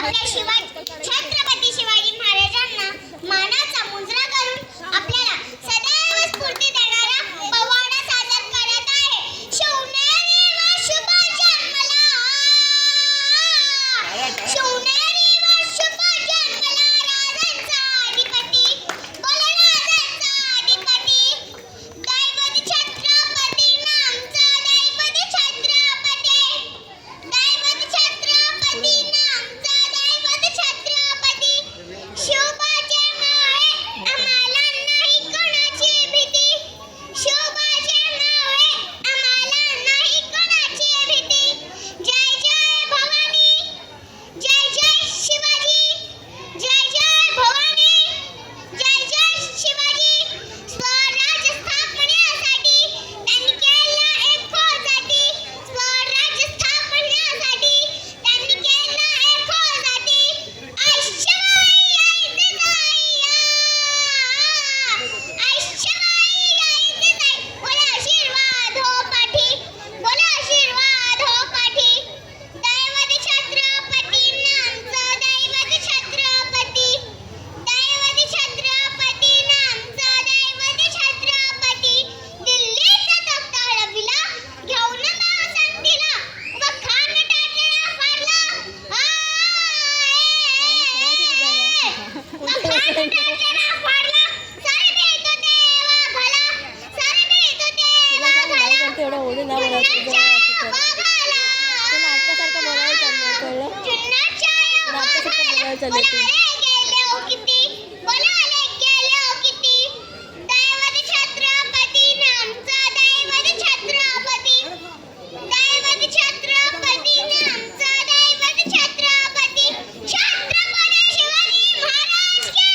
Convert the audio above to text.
आपल्या छत्रपती शिवाजी महाराजांना मानाचा मुजरा करून आपल्याला सदैव स्फूर्ती देणारा पवाडा सादर करत आहे. शिवनेरी वा शुभ जन्मला, शिवनेरी वा शुभ जन्मला राजांचा अधिपती, बोला राजांचा अधिपती. दैवत छत्रपती नामचा दैवत छत्रपती, दैवत छत्रपती नामचा दैवत छत्रपती. शोभाचे माळे आम्हाला नाही कोणाची भीती, शोभाचे माळे आम्हाला नाही कोणाची भीती. जय जय भवानी, जय जय शिवाजी, जय जय भवानी, जय जय शिवाजी. स्वराज्य स्थापनेसाठी त्यांनी केला एक फौजाती, स्वराज्य स्थापनेसाठी त्यांनी केला एक फौजाती. आईशिवाई आईचे जाईया, आईशिवाई आईचे जाई. बोला आशीर्वाद हो पाठी, बोला आशीर्वाद हो पाठी. दैवत छत्रपती नामचं दैवत छत्रपती, दैवत छत्रपती नामचं दैवत छत्रपती. दिल्लीचा तख्त हलविला घेऊन महासंतीला, वखार टाकला फाडला, वखार टाकला फाडला. सारे भेटो देवा भला, सारे भेटो देवा भला. तेवढं ओढे ना बोलायचं जुन्नरच्या वाघाला, नाटकासारखं बोलायला चाललं कळलं. जुन्नरच्या वाघाला बोलाले गेले हो किती, बोलाले गेले हो किती. दैवत छत्रपती नामचा दैवत छत्रपती, दैवत छत्रपती नामचा दैवत छत्रपती. छत्रपती शिवाजी महाराज की